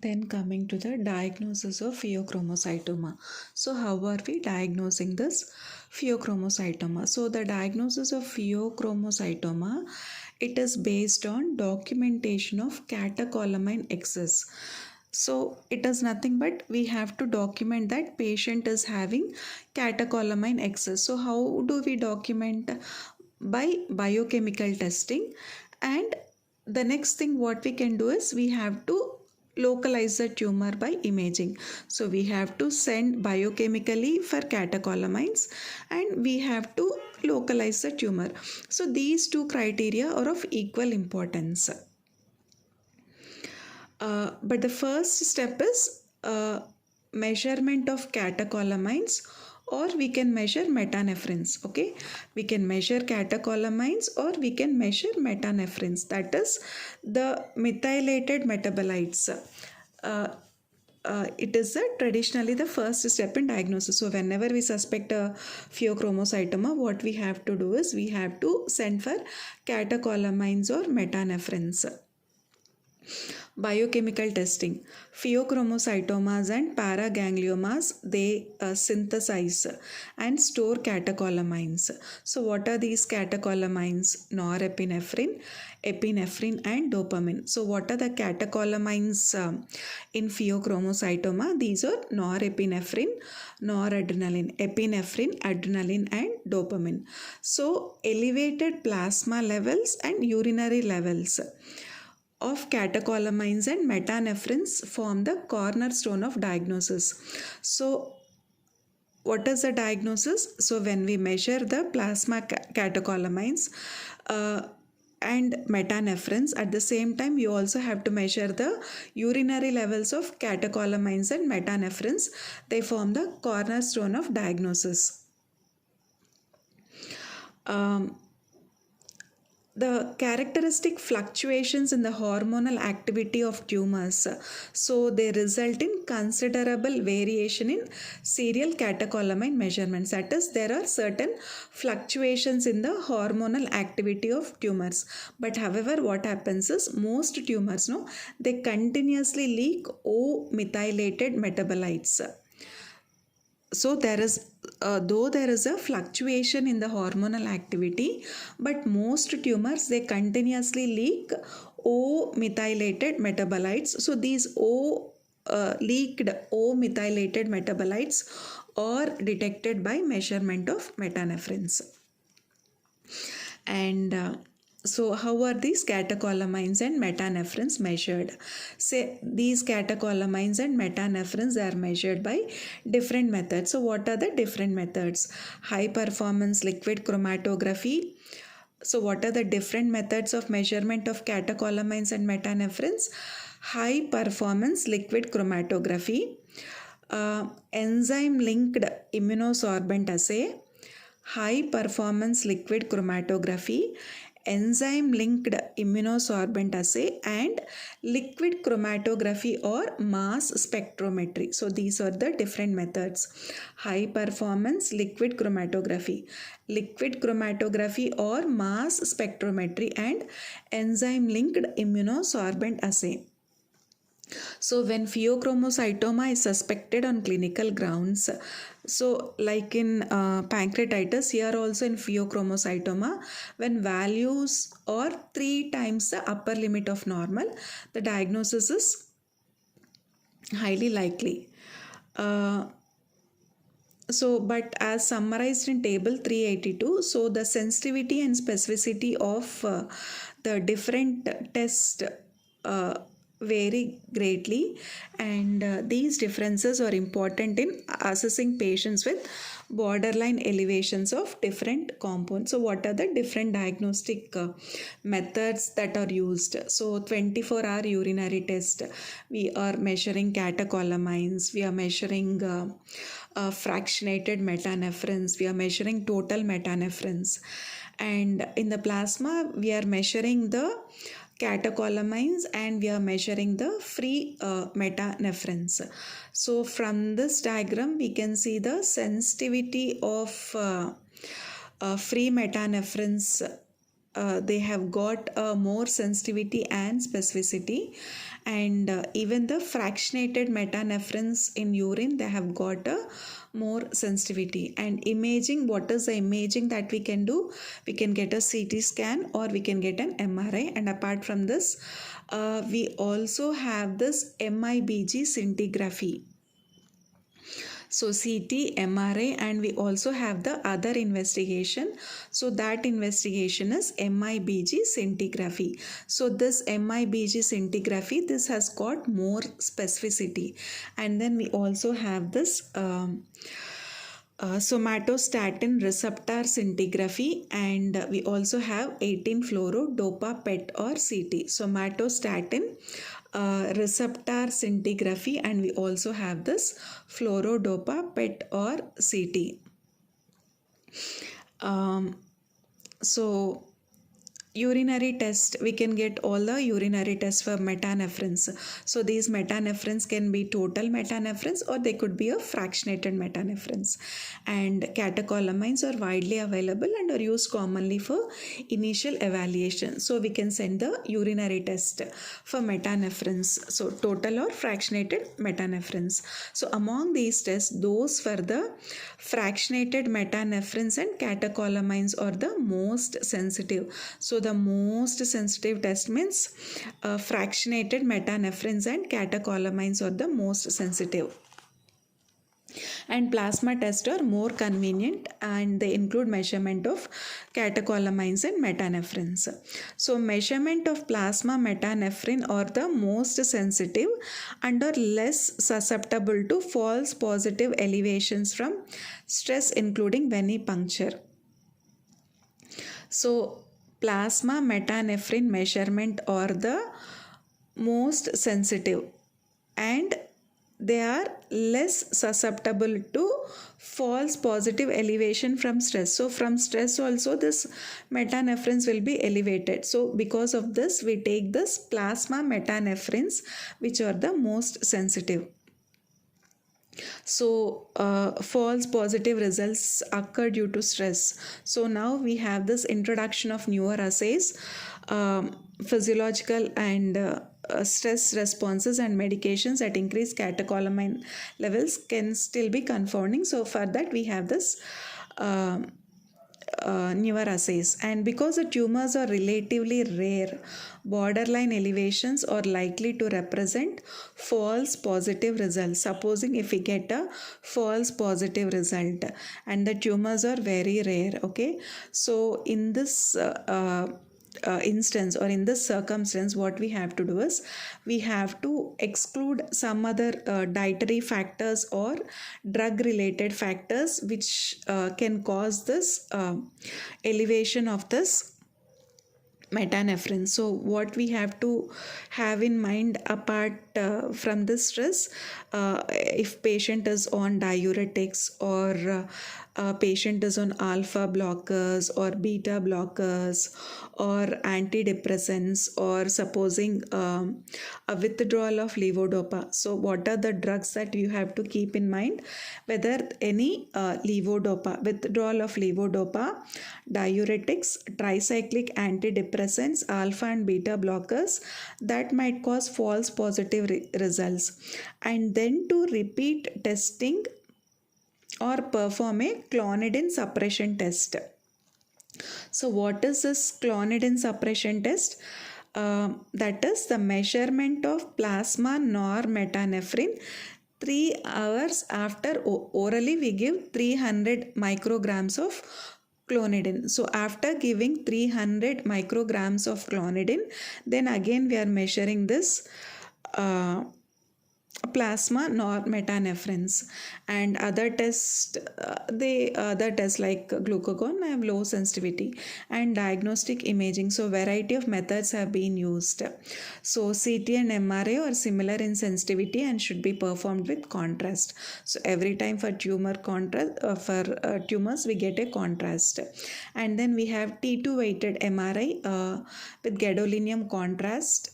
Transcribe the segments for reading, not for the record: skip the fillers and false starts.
Then coming to the diagnosis of phaeochromocytoma. So how are we diagnosing this phaeochromocytoma? So the diagnosis of phaeochromocytoma, it is based on documentation of catecholamine excess. So it is nothing but we have to document that patient is having catecholamine excess. So how do we document? By biochemical testing. And the next thing what we can do is we have to localize the tumor by imaging. So we have to send biochemically for catecholamines and we have to localize the tumor. So these two criteria are of equal importance. But the first step is measurement of catecholamines, or we can measure metanephrines. Okay, we can measure catecholamines or we can measure metanephrines, that is the methylated metabolites. It is traditionally the first step in diagnosis. So whenever we suspect a phaeochromocytoma, what we have to do is we have to send for catecholamines or metanephrines. Biochemical testing. Phaeochromocytomas and paragangliomas, they synthesize and store catecholamines. So what are these catecholamines? Norepinephrine, epinephrine and dopamine. So what are the catecholamines in phaeochromocytoma? These are norepinephrine, noradrenaline, epinephrine, adrenaline and dopamine. So elevated plasma levels and urinary levels of catecholamines and metanephrines form the cornerstone of diagnosis. So what is the diagnosis? So when we measure the plasma catecholamines and metanephrines, at the same time you also have to measure the urinary levels of catecholamines and metanephrines. They form the cornerstone of diagnosis. The characteristic fluctuations in the hormonal activity of tumors, so they result in considerable variation in serial catecholamine measurements. That is, there are certain fluctuations in the hormonal activity of tumors. But however, what happens is most tumors, they continuously leak O-methylated metabolites. So there is, though there is a fluctuation in the hormonal activity, but most tumors, they continuously leak O-methylated metabolites. So these leaked O-methylated metabolites are detected by measurement of metanephrines. And so how are these catecholamines and metanephrines measured? Say these catecholamines and metanephrines are measured by different methods. So what are the different methods? High performance liquid chromatography. So what are the different methods of measurement of catecholamines and metanephrines? High performance liquid chromatography, enzyme linked immunosorbent assay, high performance liquid chromatography, enzyme linked immunosorbent assay, and liquid chromatography or mass spectrometry. So these are the different methods. High performance liquid chromatography or mass spectrometry, and enzyme linked immunosorbent assay. So when phaeochromocytoma is suspected on clinical grounds, so like in pancreatitis, here also in phaeochromocytoma, when values are 3 times the upper limit of normal, the diagnosis is highly likely. But as summarized in table 382, so the sensitivity and specificity of the different tests vary greatly, and these differences are important in assessing patients with borderline elevations of different compounds. So what are the different diagnostic methods that are used? So 24-hour urinary test, we are measuring catecholamines, we are measuring fractionated metanephrines, we are measuring total metanephrines, and in the plasma we are measuring the catecholamines and we are measuring the free metanephrines. So from this diagram we can see the sensitivity of free metanephrines they have got more sensitivity and specificity, and even the fractionated metanephrines in urine, they have got a more sensitivity. And imaging, what is the imaging that we can do? We can get a CT scan or we can get an MRI. And apart from this, we also have this MIBG scintigraphy. So CT, MRI, and we also have the other investigation. So that investigation is MIBG scintigraphy. So this MIBG scintigraphy, this has got more specificity. And then we also have this somatostatin receptor scintigraphy, and we also have 18-fluorodopa PET or CT. Somatostatin receptor scintigraphy, and we also have this fluorodopa PET or CT. So urinary test, we can get all the urinary tests for metanephrines. So these metanephrines can be total metanephrines or they could be a fractionated metanephrines. And catecholamines are widely available and are used commonly for initial evaluation. So we can send the urinary test for metanephrines, so total or fractionated metanephrines. So among these tests, those for the fractionated metanephrines and catecholamines are the most sensitive. So the most sensitive test means fractionated metanephrines and catecholamines are the most sensitive. And plasma tests are more convenient and they include measurement of catecholamines and metanephrines. So measurement of plasma metanephrine are the most sensitive and are less susceptible to false positive elevations from stress, including venipuncture. So plasma metanephrine measurement are the most sensitive and they are less susceptible to false positive elevation from stress. So from stress also this metanephrines will be elevated. So because of this we take this plasma metanephrines which are the most sensitive. So false positive results occur due to stress. So now we have this introduction of newer assays, physiological and stress responses and medications that increase catecholamine levels can still be confounding. So for that we have this newer assays. And because the tumors are relatively rare, borderline elevations are likely to represent false positive results. Supposing if we get a false positive result and the tumors are very rare, okay, so in this instance or in this circumstance, what we have to do is we have to exclude some other dietary factors or drug related factors which can cause this elevation of this metanephrine. So what we have to have in mind apart from this stress, if patient is on diuretics or patient is on alpha blockers or beta blockers or antidepressants, or supposing a withdrawal of levodopa. So what are the drugs that you have to keep in mind? Whether any levodopa, withdrawal of levodopa, diuretics, tricyclic antidepressants, alpha and beta blockers, that might cause false positive results. And then to repeat testing or perform a clonidine suppression test. So what is this clonidine suppression test? That is the measurement of plasma normetanephrine 3 hours after orally we give 300 micrograms of clonidine. So after giving 300 micrograms of clonidine, then again we are measuring this plasma normetanephrines. And other tests, other tests like glucagon have low sensitivity, and diagnostic imaging. So variety of methods have been used. So CT and MRI are similar in sensitivity and should be performed with contrast. So every time for tumor contrast, tumors we get a contrast. And then we have T2 weighted MRI with gadolinium contrast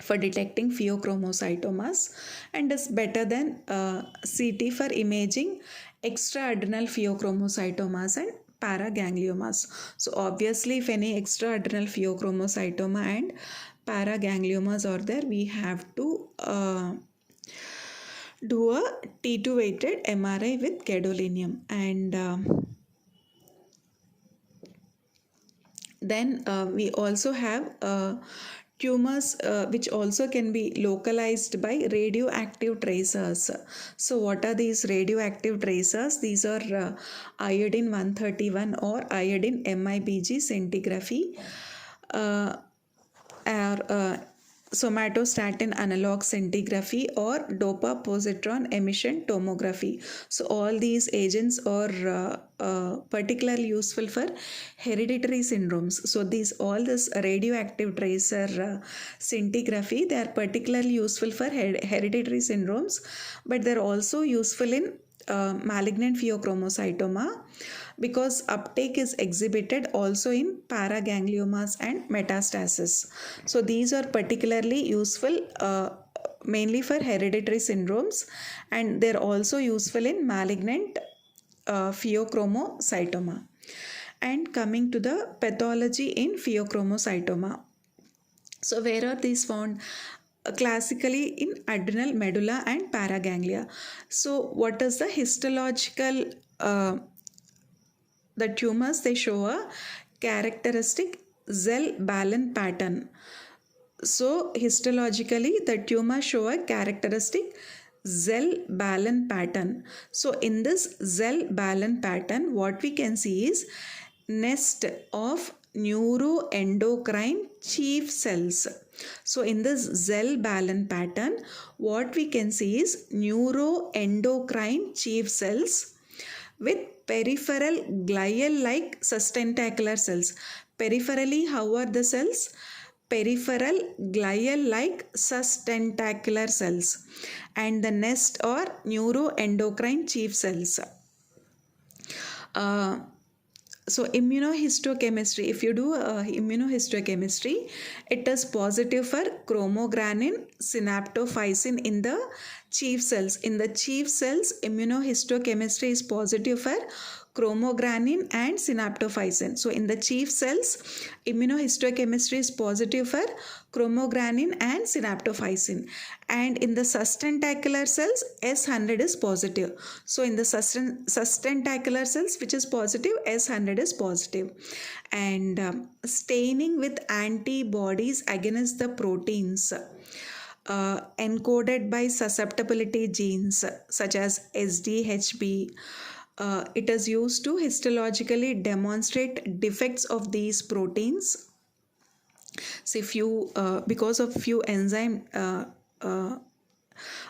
for detecting phaeochromocytomas, and is better than CT for imaging extraadrenal phaeochromocytomas and paragangliomas. So obviously if any extraadrenal pheochromocytoma and paragangliomas are there, we have to do a T2 weighted MRI with gadolinium. And then we also have tumors which also can be localized by radioactive tracers. So what are these radioactive tracers? These are iodine 131 or iodine MIBG scintigraphy, or somatostatin analog scintigraphy, or dopa positron emission tomography. So all these agents are particularly useful for hereditary syndromes. So all this radioactive tracer scintigraphy, they are particularly useful for hereditary syndromes, but they're also useful in malignant pheochromocytoma, because uptake is exhibited also in paragangliomas and metastasis. So these are particularly useful mainly for hereditary syndromes, and they're also useful in malignant pheochromocytoma. And coming to the pathology in pheochromocytoma. So where are these found? Classically in adrenal medulla and paraganglia. So what is the histological the tumors? They show a characteristic Zell-Ballen pattern. So histologically the tumors show a characteristic Zell-Ballen pattern. So in this Zell-Ballen pattern, what we can see is nest of neuroendocrine chief cells. So in this Zell-Ballen pattern, what we can see is neuroendocrine chief cells with peripheral glial-like sustentacular cells. Peripherally, how are the cells? Peripheral glial-like sustentacular cells, and the nest or neuroendocrine chief cells. So immunohistochemistry, if you do immunohistochemistry, it is positive for chromogranin synaptophysin in the chief cells. In the chief cells, immunohistochemistry is positive for chromogranin and synaptophysin. So in the chief cells, immunohistochemistry is positive for chromogranin and synaptophysin. And in the sustentacular cells, S100 is positive. So in the sustentacular cells, which is positive, S100 is positive. And staining with antibodies against the proteins encoded by susceptibility genes such as SDHB. It is used to histologically demonstrate defects of these proteins. So because of few enzyme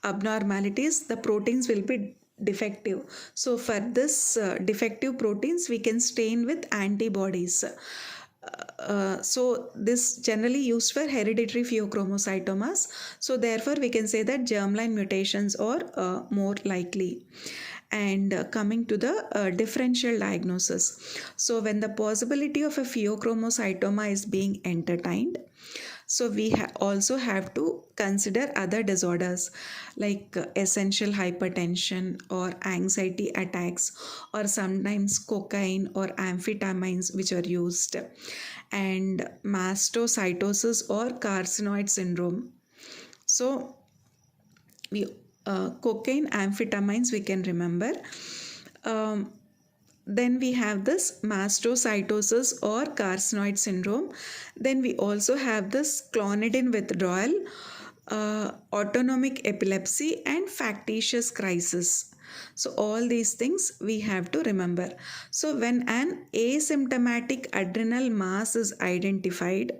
abnormalities, the proteins will be defective. So for this defective proteins, we can stain with antibodies. So this generally used for hereditary pheochromocytomas. So therefore we can say that germline mutations are more likely. And coming to the differential diagnosis. So when the possibility of a pheochromocytoma is being entertained, so we also have to consider other disorders like essential hypertension or anxiety attacks, or sometimes cocaine or amphetamines which are used, and mastocytosis or carcinoid syndrome. So cocaine, amphetamines we can remember. Then we have this mastocytosis or carcinoid syndrome. Then we also have this clonidine withdrawal, autonomic epilepsy, and factitious crisis. So all these things we have to remember. So when an asymptomatic adrenal mass is identified,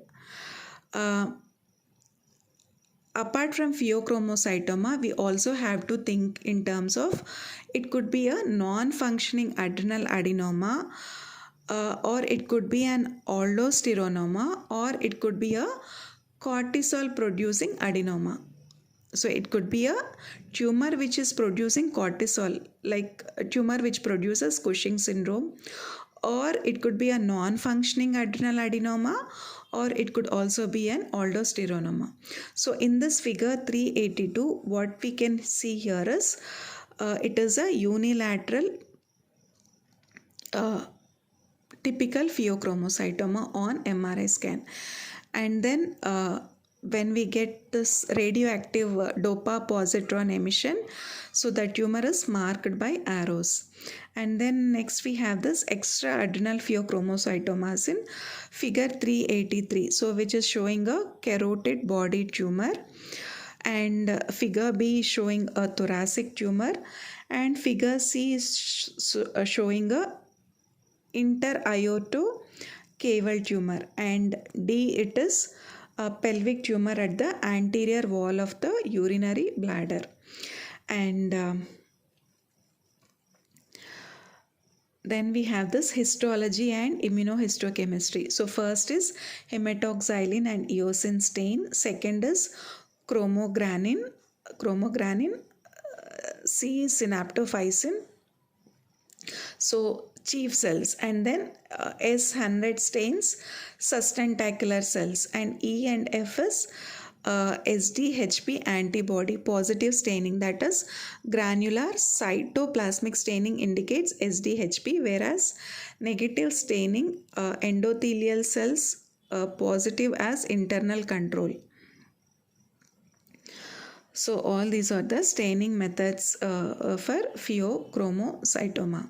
apart from pheochromocytoma, we also have to think in terms of it could be a non-functioning adrenal adenoma, or it could be an aldosteronoma, or it could be a cortisol producing adenoma. So it could be a tumor which is producing cortisol, like a tumor which produces Cushing syndrome, or it could be a non-functioning adrenal adenoma, or it could also be an aldosteronoma. So in this figure 382, what we can see here is it is a unilateral typical phaeochromocytoma on MRI scan. And then when we get this radioactive dopa positron emission, so the tumor is marked by arrows. And then next we have this extraadrenal phaeochromocytomas in figure 383, so which is showing a carotid body tumor, and figure B is showing a thoracic tumor, and figure C is showing a interaorto caval tumor, and D it is a pelvic tumor at the anterior wall of the urinary bladder. And then we have this histology and immunohistochemistry. So first is hematoxylin and eosin stain. Second is chromogranin. C is synaptophysin. So chief cells, and then S100 stains sustentacular cells, and E and F is SDHP antibody positive staining, that is granular cytoplasmic staining indicates SDHP, whereas negative staining endothelial cells positive as internal control. So all these are the staining methods for phaeochromocytoma.